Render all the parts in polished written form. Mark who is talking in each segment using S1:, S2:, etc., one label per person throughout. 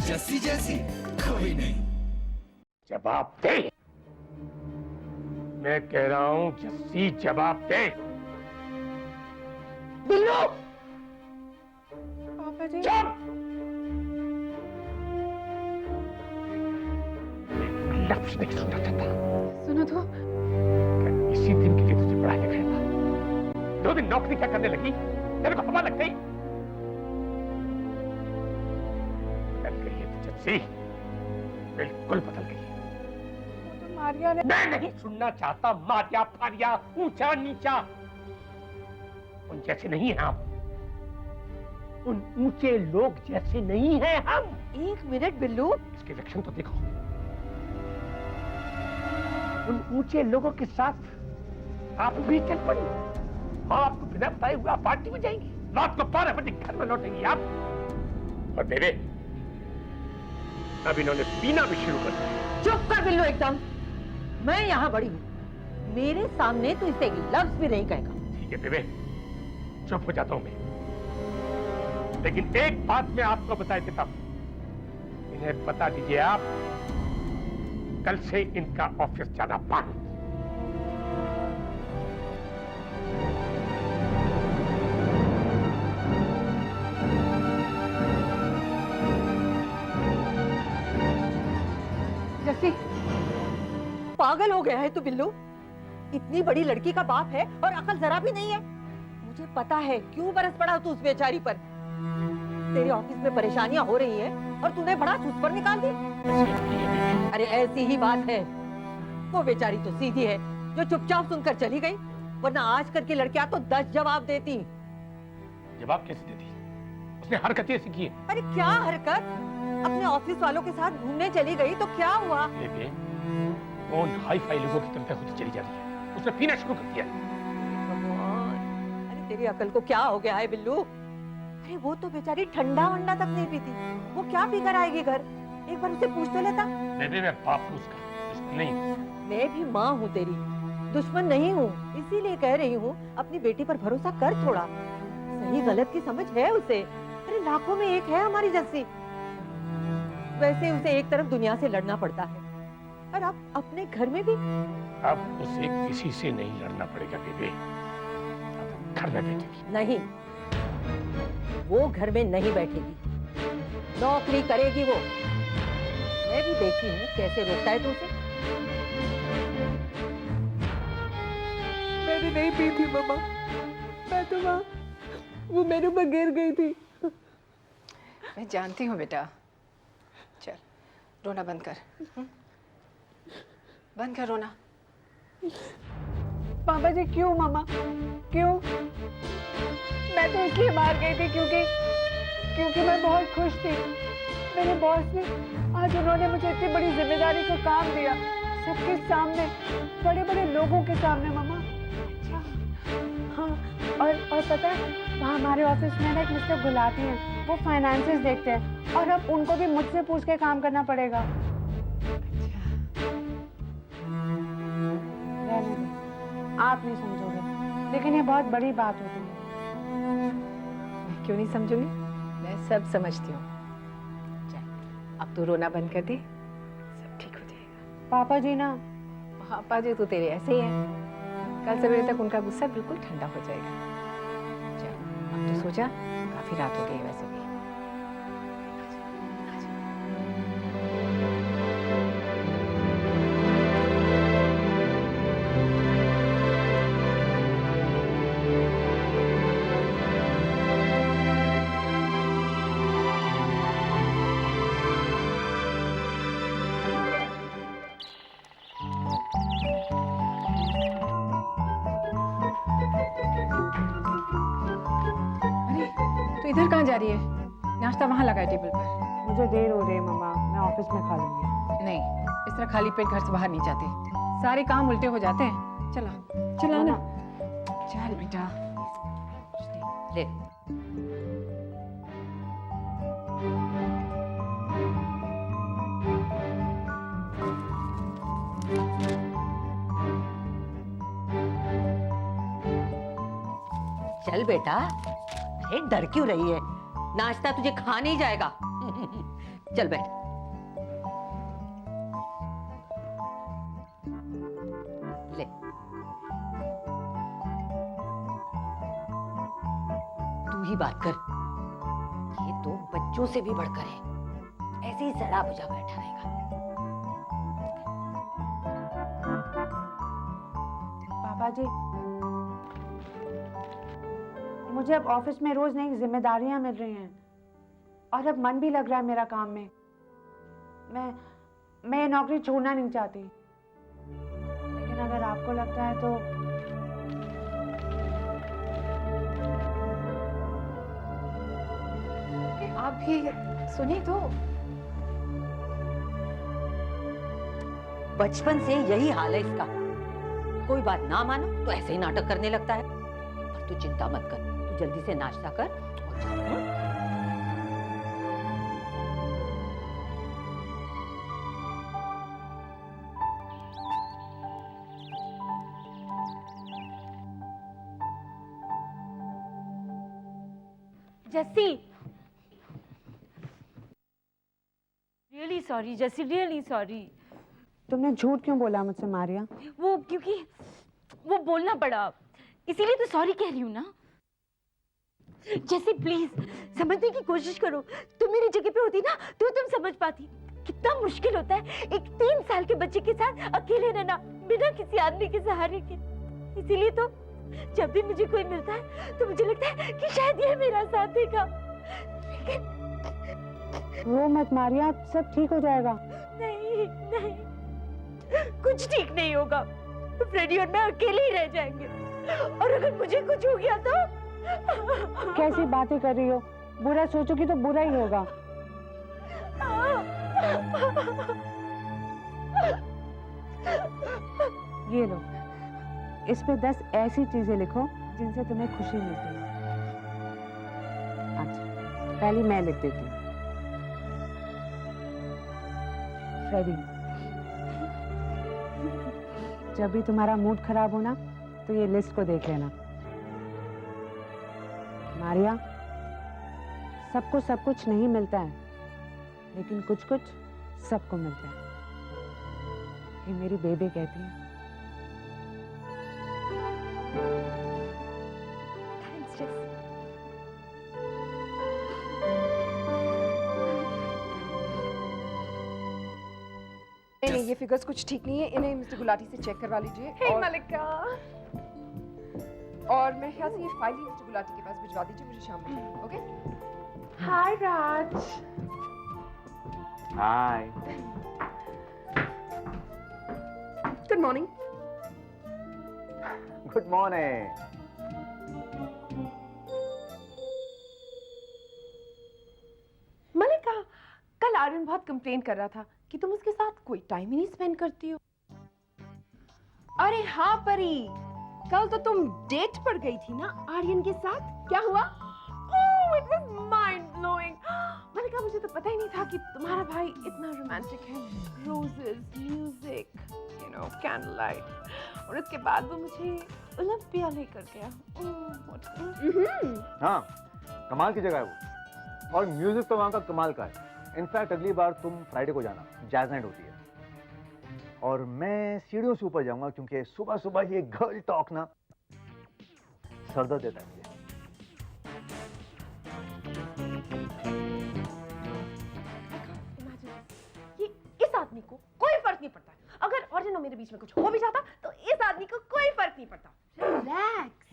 S1: जस्सी जैसी कोई नहीं।
S2: जवाब दे, मैं कह रहा हूं जस्सी जवाब दे। बिल्लू
S3: पापा जी।
S2: चुप, लफ्ज नहीं सुनना चाहता।
S3: सुनो तो।
S2: इसी दिन के लिए तुझे पढ़ाई लिखाया था, 2 दिन नौकरी क्या करने लगी, तेरे को हवा लग गई। बदल गई है तू जस्सी, बिल्कुल बदल गई है।
S3: तो मारिया ने।
S2: मैं नहीं सुनना चाहता मारिया फारिया, ऊंचा नीचा, उन जैसे नहीं हैं हम, उन ऊंचे लोग जैसे नहीं हैं हम।
S3: 1 मिनट बिल्लू।
S2: इसके रिएक्शन तो देखो, उन ऊंचे लोगों के साथ आप भी चल पड़ी। माँ आपको बिना बताए हुए आप पार्टी में जाएंगी, रात को 12 बजे घर में लौटेंगी आप। और बेबे, अब इन्होंने पीना भी शुरू कर दिया।
S4: चुप कर बिल्लू एकदम। मैं यहाँ बड़ी हूँ, मेरे सामने तू इसे एक लफ्ज भी नहीं कहेगा।
S2: ठीक है बेबे, चुप हो जाता हूं मैं, लेकिन एक बात मैं आपको बता देता हूं, इन्हें बता दीजिए आप, कल से इनका ऑफिस जाना बंद।
S4: जस्सी, पागल हो गया है तू बिल्लू। इतनी बड़ी लड़की का बाप है और अकल जरा भी नहीं है। मुझे पता है क्यों बरस पड़ा तू उस बेचारी पर। तेरे ऑफिस में परेशानियां हो रही हैं और तूने बड़ा सुस पर निकाल दी। अरे ऐसी ही बात है, वो बेचारी तो सीधी है जो चुपचाप सुनकर चली गई, वरना आजकल की लड़कियां तो 10 जवाब देती।
S2: जवाब कैसे देती? उसने हरकतें ऐसी की है।
S4: अरे क्या हरकत? अपने ऑफिस वालों के साथ घूमने चली गई तो क्या हुआ?
S2: बेबे, कौन हाई फाई लोगों की तरफ होती चली जा रही है, उसने पीना शुरू कर दिया।
S4: भगवान, अरे तेरी अकल को क्या हो गया है बिल्लू? अरे वो तो बेचारी ठंडा वंडा तक नहीं पीती, वो क्या पीकर आएगी घर? एक बार उसे पूछ तो लेता।
S2: बेबे, मैं बाप हूं उसका, दुश्मन नहीं हूं।
S4: मैं भी माँ हूँ तेरी, दुश्मन नहीं हूँ। इसीलिए कह रही हूँ अपनी बेटी पर भरोसा कर थोड़ा। सही गलत की समझ है उसे। अरे लाखों में एक है हमारी जस्सी। वैसे उसे एक तरफ दुनिया से लड़ना पड़ता है, और अब अपने घर में भी।
S2: अब उसे किसी से नहीं लड़ना पड़ेगा बेबे, अब घर में बैठेगी।
S4: नहीं, वो घर में नहीं बैठेगी, नौकरी करेगी वो। मैं भी देखती हूँ कैसे रोकता है तू उसे।
S3: मैंने नहीं पी थी मम्मा, मैं तो वहाँ वो मेरे ऊपर गिर गई थी।
S5: मैं जानती हूँ बेटा, चल रोना बंद कर। बंद कर रोना।
S3: पापा जी क्यों मम्मा, क्यों? मैं तो इसलिए बाहर गई थी क्योंकि मैं बहुत खुश थी। मेरे बॉस ने आज उन्होंने मुझे इतनी बड़ी जिम्मेदारी का काम दिया, सबके सामने, बड़े बड़े लोगों के सामने मम्मा। अच्छा हाँ, और पता है वहाँ हमारे ऑफिस में ना एक मिस्टर गुलाटी हैं, वो फाइनेंसेस देखते हैं, और अब उनको भी मुझसे पूछ के काम करना पड़ेगा। रहने दो, आप नहीं समझोगे, लेकिन ये बहुत बड़ी बात होती है।
S5: मैं क्यों नहीं समझूंगी, मैं सब समझती हूँ। चल अब तू रोना बंद कर दे, सब ठीक हो जाएगा।
S3: पापा जी ना,
S5: पापा जी तो तेरे ऐसे ही हैं, कल सवेरे तक उनका गुस्सा बिल्कुल ठंडा हो जाएगा। चल अब तो सो जा, काफी रात हो गई वैसे भी। तो इधर कहाँ जा रही है? नाश्ता वहाँ लगा है टेबल पर।
S3: मुझे देर हो रही है मम्मा, मैं ऑफिस में खा लूंगी।
S5: नहीं, इस तरह खाली पेट घर से बाहर नहीं जाते, सारे काम उल्टे हो जाते हैं। चला चला ना, चल बेटा ले।
S4: चल बेटा, अरे डर क्यों रही है? नाश्ता तुझे खा नहीं जाएगा। चल बैठ। ले, तू ही बात कर। ये तो बच्चों से भी बढ़कर है, ऐसे ही सड़ा बुझा बैठा रहेगा।
S3: पापा जी, मुझे अब ऑफिस में रोज नई जिम्मेदारियां मिल रही हैं और अब मन भी लग रहा है मेरा काम में। मैं ये नौकरी छोड़ना नहीं चाहती, लेकिन अगर आपको लगता है तो
S5: आप भी सुनिए तो।
S4: बचपन से यही हाल है इसका, कोई बात ना मानो तो ऐसे ही नाटक करने लगता है। पर तू चिंता मत कर, तू जल्दी से नाश्ता कर और जा।
S6: Jassi, really sorry Jassi, really sorry.
S3: तुमने झूठ क्यों बोला मुझसे मारिया?
S6: वो क्योंकि वो बोलना पड़ा, इसीलिए तो सॉरी कह रही हूँ ना। जस्सी प्लीज समझने की कोशिश करो, तुम मेरी जगह पे होती ना तो तुम समझ पाती कितना मुश्किल होता है एक 3 साल के बच्चे के साथ अकेले रहना बिना किसी आदमी के सहारे के। इसीलिए तो जब भी मुझे कोई मिलता है तो मुझे लगता है कि शायद ये मेरा साथ देगा, लेकिन
S3: रो मत मारिया, सब ठीक हो जाएगा।
S6: नहीं नहीं, कुछ ठीक नहीं होगा। फ्रेडी और मैं अकेले ही रह जाएंगे, और अगर मुझे कुछ हो गया तो।
S3: कैसी बातें कर रही हो? बुरा सोचोगी तो बुरा ही होगा। ये लो, इस पे 10 ऐसी चीजें लिखो जिनसे तुम्हें खुशी मिलती है। अच्छा, पहली मैं लिख देती हूँ। फ्रेडी, जब भी तुम्हारा मूड खराब हो ना तो ये लिस्ट को देख लेना। मारिया, सबको सब कुछ नहीं मिलता है, लेकिन कुछ कुछ सबको मिलता है। ये मेरी बेबी कहती है।
S6: Thanks, Jess.
S5: नहीं, ये फिगर्स कुछ ठीक नहीं है, इन्हें मिस्टर गुलाटी से चेक करवा लीजिए।
S6: Hey,
S5: और,
S6: मलिका।
S5: और मैं ख्याल से ये फाइल ही मिस्टर गुलाटी के पास भिजवा दीजिए मुझे शाम में, okay?
S6: Hi, Raj.
S1: Hi.
S5: Good morning.
S1: Good morning.
S5: Mallika, कल आर्यन बहुत कंप्लेन कर रहा था कि तुम उसके साथ कोई टाइम ही नहीं स्पेंड करती हो। अरे हाँ परी, कल तो तुम डेट पर गई थी ना आर्यन के साथ, क्या हुआ? ओह, इट वाज माइंड ब्लोइंग। मलिका, मुझे तो पता ही नहीं था कि तुम्हारा भाई इतना रोमांटिक है। Roses, music, you know, candle light, और उसके बाद वो मुझे ओलंपिया लेकर गया।
S1: हाँ, कमाल की जगह है वो, और म्यूजिक तो वहाँ का कमाल का है। इनफैक्ट अगली बार तुम फ्राइडे को जाना, जैज नाइट होती है। और मैं सीढ़ियों से ऊपर जाऊंगा क्योंकि सुबह सुबह ये गर्ल टॉक ना सरदर्द देता है मुझे।
S5: ये इस आदमी को कोई फर्क नहीं पड़ता। अगर ऑर्जन और मेरे बीच में कुछ हो भी जाता तो इस आदमी को कोई फर्क नहीं पड़ता। रिलैक्स।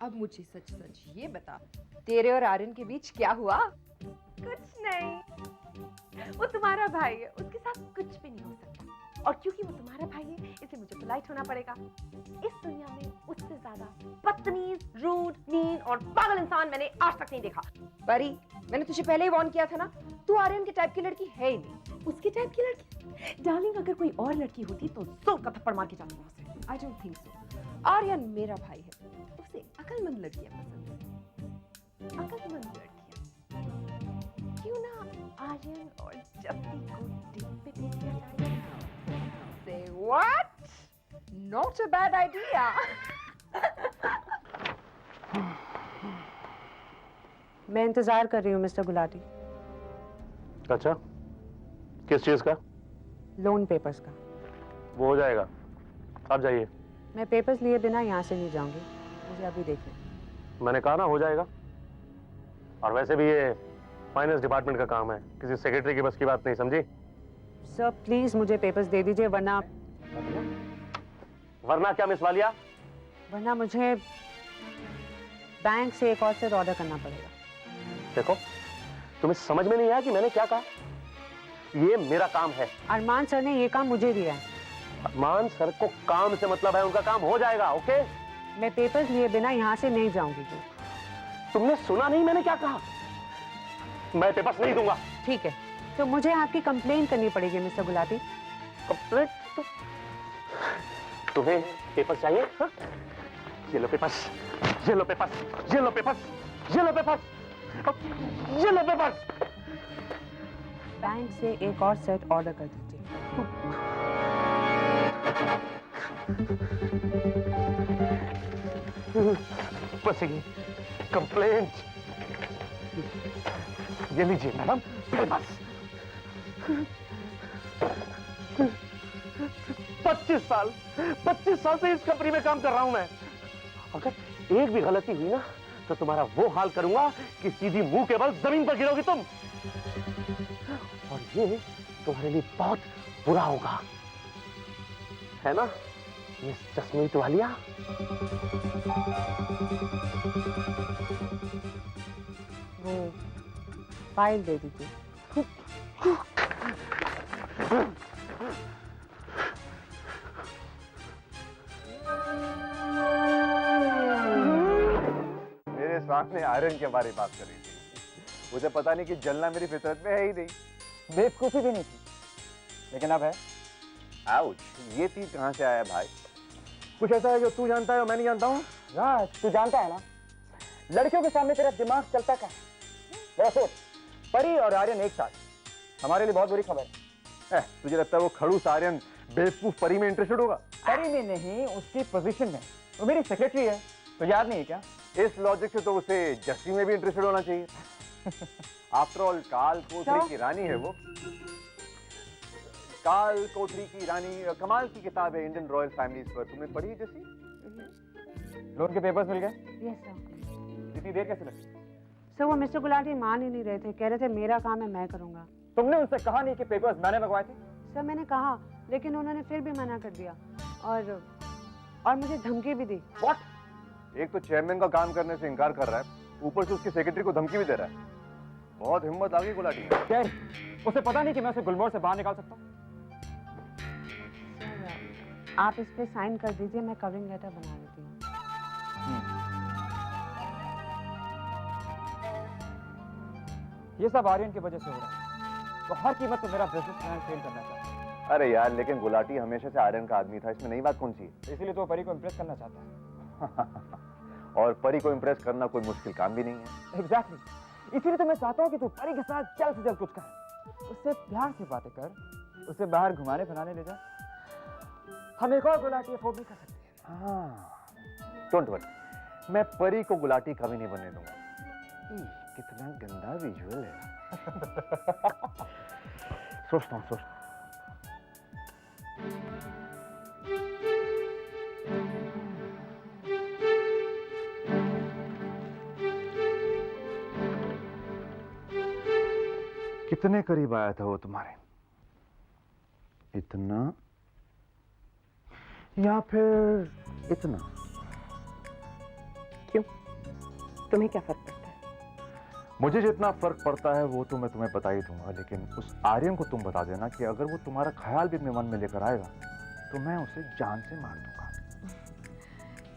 S5: अब मुझे सच सच ये बता, तेरे और आर्यन के बीच क्या हुआ? कुछ नहीं, वो तुम्हारा भाई है, उसके साथ कुछ भी नहीं हो सकता। और क्योंकि वो तुम्हारा भाई है इसलिए मुझे पोलाइट होना पड़ेगा। इस दुनिया में उससे ज्यादा बदतमीज, रूड, मीन और पागल इंसान मैंने आज तक नहीं देखा। परी, मैंने तुझे पहले ही वार्न किया था ना, तू आर्यन के टाइप की लड़की है ही नहीं। उसके टाइप की लड़की? डार्लिंग, अगर कोई और लड़की होती तो जोर का थप्पड़ मार के जाती वहां से। I don't think so. Aryan मेरा भाई है, उसे अकलमंद लड़कियां पसंद है। अकलमंद लड़कियां। क्यों ना आर्यन और जप्पी को डेट पे भेज दिया जाए? Say what? Not a bad idea.
S3: मैं इंतजार कर रही हूँ मिस्टर गुलाटी।
S1: अच्छा,
S7: किस चीज का?
S8: लोन पेपर्स का।
S7: वो हो जाएगा, आप जाइए।
S8: मैं पेपर्स लिए बिना यहाँ से नहीं जाऊंगी, मुझे अभी देखना।
S7: मैंने कहा ना हो जाएगा। और वैसे भी ये फाइनेंस डिपार्टमेंट का काम है, किसी सेक्रेटरी की बस की बात नहीं, समझी?
S8: सर प्लीज मुझे पेपर्स दे दीजिए, वरना
S7: क्या मिस वालिया?
S8: वरना मुझे बैंक से एक और सेट ऑर्डर करना पड़ेगा।
S7: देखो, तुम्हें समझ में नहीं आया कि मैंने क्या कहा? ये मेरा काम है।
S8: अरमान सर ने ये काम मुझे दिया है।
S7: अरमान सर को काम से मतलब है, उनका काम हो जाएगा। ओके,
S8: मैं पेपर्स लिए बिना यहाँ से नहीं जाऊंगी।
S7: तुमने सुना नहीं मैंने क्या कहा? मैं पेपर्स नहीं दूंगा।
S8: ठीक है, तो मुझे आपकी कंप्लेन करनी पड़ेगी मिस्टर गुलाटी।
S7: कंप्लेंट? तुम्हें पेपर्स चाहिए? हाँ? ये लो पेपर्स, ये लो पेपर्स, ये लो पेपर्स, ये लो पेपर्स, ये लो पेपर्स।
S8: बैंक से एक और सेट ऑर्डर कर दीजिए।
S7: बस ये कंप्लेंट। ये लीजिए मैडम पेपर्स। 25 साल से इस कंपनी में काम कर रहा हूं मैं। अगर एक भी गलती हुई ना तो तुम्हारा वो हाल करूंगा कि सीधी मुंह के बल जमीन पर गिरोगी तुम। और ये तुम्हारे लिए बहुत बुरा होगा, है ना ये चश्मीत वालिया?
S8: वो फाइल दे दीजिए।
S1: मेरे सामने आयरन के बारे में बात कर रही थी। मुझे पता नहीं कि जलना मेरी फितरत में है ही नहीं, बेवकूफी भी नहीं थी, लेकिन अब है। आउच, ये तीर कहां से आया भाई? कुछ ऐसा है जो तू जानता है और मैं नहीं जानता हूँ?
S9: राज, तू जानता है ना, लड़कियों के सामने तेरा दिमाग चलता क्या है? सोच, परी और आर्यन एक साथ, हमारे लिए बहुत बुरी खबर है।
S1: तुझे लगता है वो खड़ूस आर्यन बेवकूफ परी में इंटरेस्टेड होगा?
S9: परी में नहीं, उसकी पोजीशन में। वो मेरी सेक्रेटरी है, तो याद नहीं है क्या?
S1: इस लॉजिक से तो उसे जस्सी में भी इंटरेस्टेड होना चाहिए। आफ्टर ऑल काल कोठरी की रानी है वो। काल कोठरी की रानी कमाल की किताब है इंडियन रॉयल फैमिलीज पर, तुमने पढ़ी है जैसी?
S9: लोन के पेपर्स मिल गए?
S8: Yes sir.
S9: इतनी देर कैसे लगी?
S8: सर वो मिस्टर गुलाटी मान ही नहीं रहे थे, कह रहे थे मेरा काम है मैं करूंगा।
S9: तुमने उनसे कहा नहीं कि पेपर्स मैंने मंगवाए थे?
S8: सर मैंने कहा, लेकिन उन्होंने फिर भी मना कर दिया और मुझे धमकी भी दी।
S1: What? एक तो चेयरमैन का काम करने से इनकार कर रहा है, ऊपर से उसकी सेक्रेटरी को धमकी भी दे रहा है। बहुत हिम्मत आ गई गुलाटी।
S9: क्या उसे पता नहीं कि मैं उसे गुलमोहर से बाहर निकाल सकता हूँ?
S8: आप इस पे साइन कर दीजिए, मैं कवरिंग लेटर बना देती हूँ।
S9: ये सब आर्यन की वजह से हो रहा है, तो हर कीमत पे मेरा बिजनेस प्लान फेल करना चाहता है।
S1: अरे यार, लेकिन गुलाटी हमेशा से आर्यन का आदमी था, इसमें नई बात कौन सी है?
S9: इसीलिए तो परी को इम्प्रेस करना चाहता है।
S1: और परी को इम्प्रेस करना कोई मुश्किल काम भी नहीं है।
S9: एग्जैक्टली, इसीलिए तो मैं चाहता हूँ कि तू परी के साथ जल्द से जल्द कुछ कर, उससे प्यार से बातें कर, उसे बाहर घुमाने फिराने ले जा। हम एक और गुलाटी अफोर्ड नहीं कर सकते।
S1: हाँ, डोंट वरी, मैं परी को गुलाटी कभी नहीं बनने दूंगा। कितना गंदा विजुअल है। सोचता हूँ। कितने करीब आया था वो तुम्हारे? इतना या फिर इतना?
S5: क्यों? तुम्हें क्या फर्क पड़ता है?
S1: मुझे जितना फर्क पड़ता है वो तो मैं तुम्हें बता ही दूंगा, लेकिन उस आर्यन को तुम बता देना कि अगर वो तुम्हारा ख्याल भी अपने मन में लेकर आएगा तो मैं उसे जान से मार दूंगा।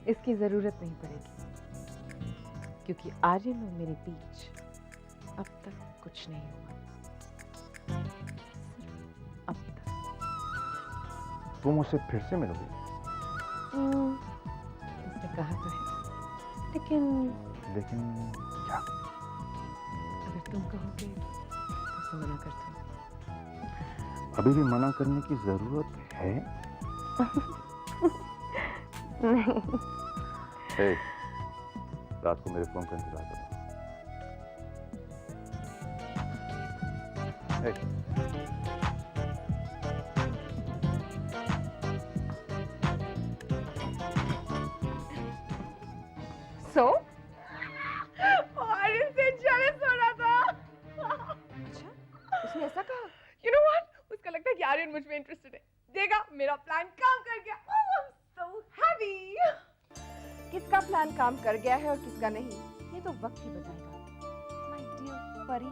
S5: इसकी जरूरत नहीं पड़ेगी, क्योंकि आर्यन और मेरे बीच अब तक कुछ नहीं हुआ। अब तक।
S1: तुम उसे फिर से मिलोगी?
S5: उसने कहा तो है, लेकिन
S1: क्या?
S5: अगर तुम कहोगे तो उसे मना कर दूं।
S1: अभी भी मना करने की जरूरत है?
S5: नहीं।
S1: हे, रात को मेरे फोन का इंतजार करो। हे,
S5: मुझ में इंटरेस्टेड है। देखा, मेरा प्लान काम कर गया। Oh, I'm so happy। किसका प्लान काम कर गया है और किसका नहीं, ये तो वक्त ही बताएगा। My dear परी।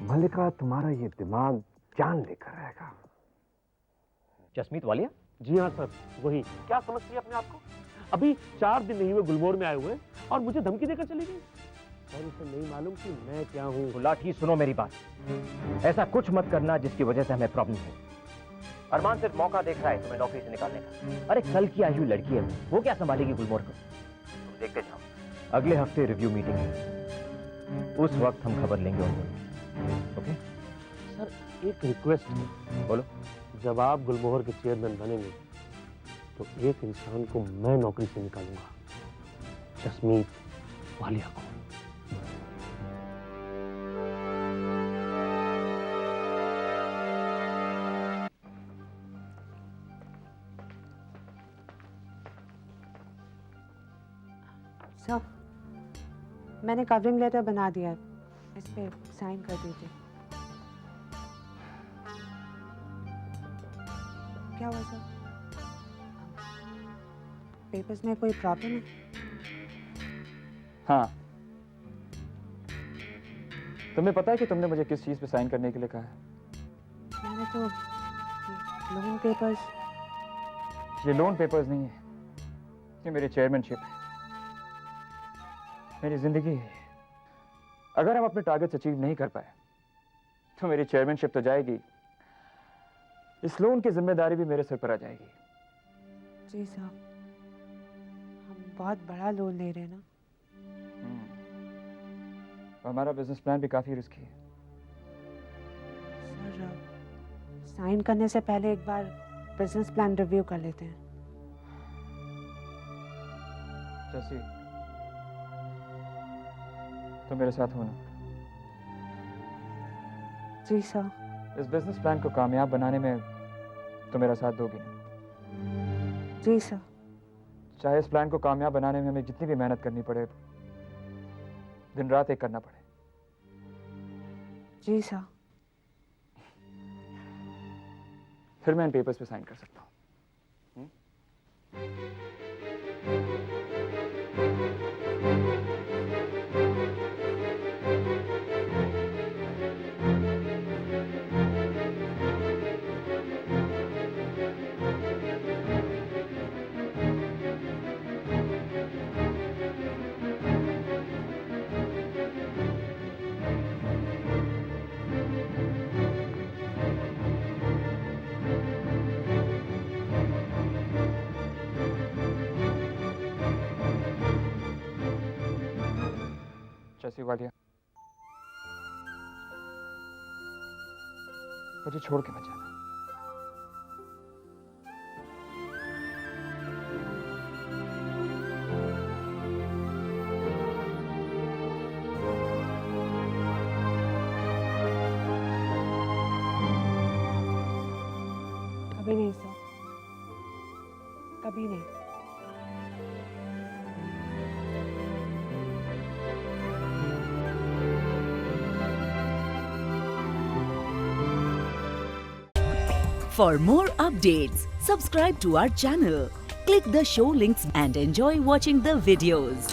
S7: मल्लिका, तुम्हारा ये दिमाग जान लेकर रहेगा।
S1: जसमीत वालिया?
S7: जी हाँ सर, वही। क्या समझती है अपने आप को? अभी 4 दिन नहीं हुए गुलमोहर में आए हुए हैं और मुझे धमकी देकर चली गई। और उसे नहीं मालूम कि मैं क्या हूँ।
S1: गुलाटी, सुनो मेरी बात, ऐसा कुछ मत करना जिसकी वजह से हमें प्रॉब्लम हो। अरमान सिर्फ मौका देख रहा है तुम्हें नौकरी से निकालने का। अरे कल की आई हुई लड़की है वो क्या संभालेगी गुलमोहर को? तुम देखते जाओ, अगले हफ्ते रिव्यू मीटिंग है, उस वक्त हम खबर लेंगे उनको। ओके
S7: सर, एक रिक्वेस्ट है।
S1: बोलो।
S7: जब आप गुलमोहर के चेयरमैन बनेंगे तो एक इंसान को मैं नौकरी से निकालूंगा, जसमीत वालिया को।
S8: सर, मैंने कवरिंग लेटर बना दिया है, इस पे साइन कर दीजिए। क्या हुआ सर? पेपर्स में कोई प्रॉब्लम है?
S9: हाँ, तुम्हें पता है कि तुमने मुझे किस चीज पे साइन करने के लिए कहा है?
S8: मैंने तो लोन पेपर्स।
S9: ये लोन पेपर्स नहीं है, ये मेरी चेयरमैनशिप है, मेरी जिंदगी है। अगर हम अपने टारगेट्स अचीव नहीं कर पाए तो मेरी चेयरमैनशिप तो जाएगी, इस लोन की जिम्मेदारी भी मेरे सिर पर आ जाएगी।
S8: जी साहब, हम बहुत बड़ा लोन ले रहे हैं ना।
S9: और हमारा बिजनेस प्लान भी काफी रिस्की है।
S8: सर, साइन करने से पहले एक बार बिजनेस प्लान रिव्यू कर लेते हैं।
S9: जैसी तो मेरे साथ होना।
S8: जी सर।
S9: इस बिजनेस प्लान को कामयाब बनाने में तो मेरा साथ दोगी ना?
S8: जी सर।
S9: चाहे इस प्लान को कामयाब बनाने में हमें जितनी भी मेहनत करनी पड़े, दिन रात एक करना पड़े।
S8: जी सर।
S9: फिर मैं इन पेपर्स पे साइन कर सकता हूँ। जैसी वालिया, मुझे छोड़ के मत जाना।
S8: कभी नहीं सर, कभी नहीं।
S10: For more updates, subscribe to our channel, click the show links and enjoy watching the videos.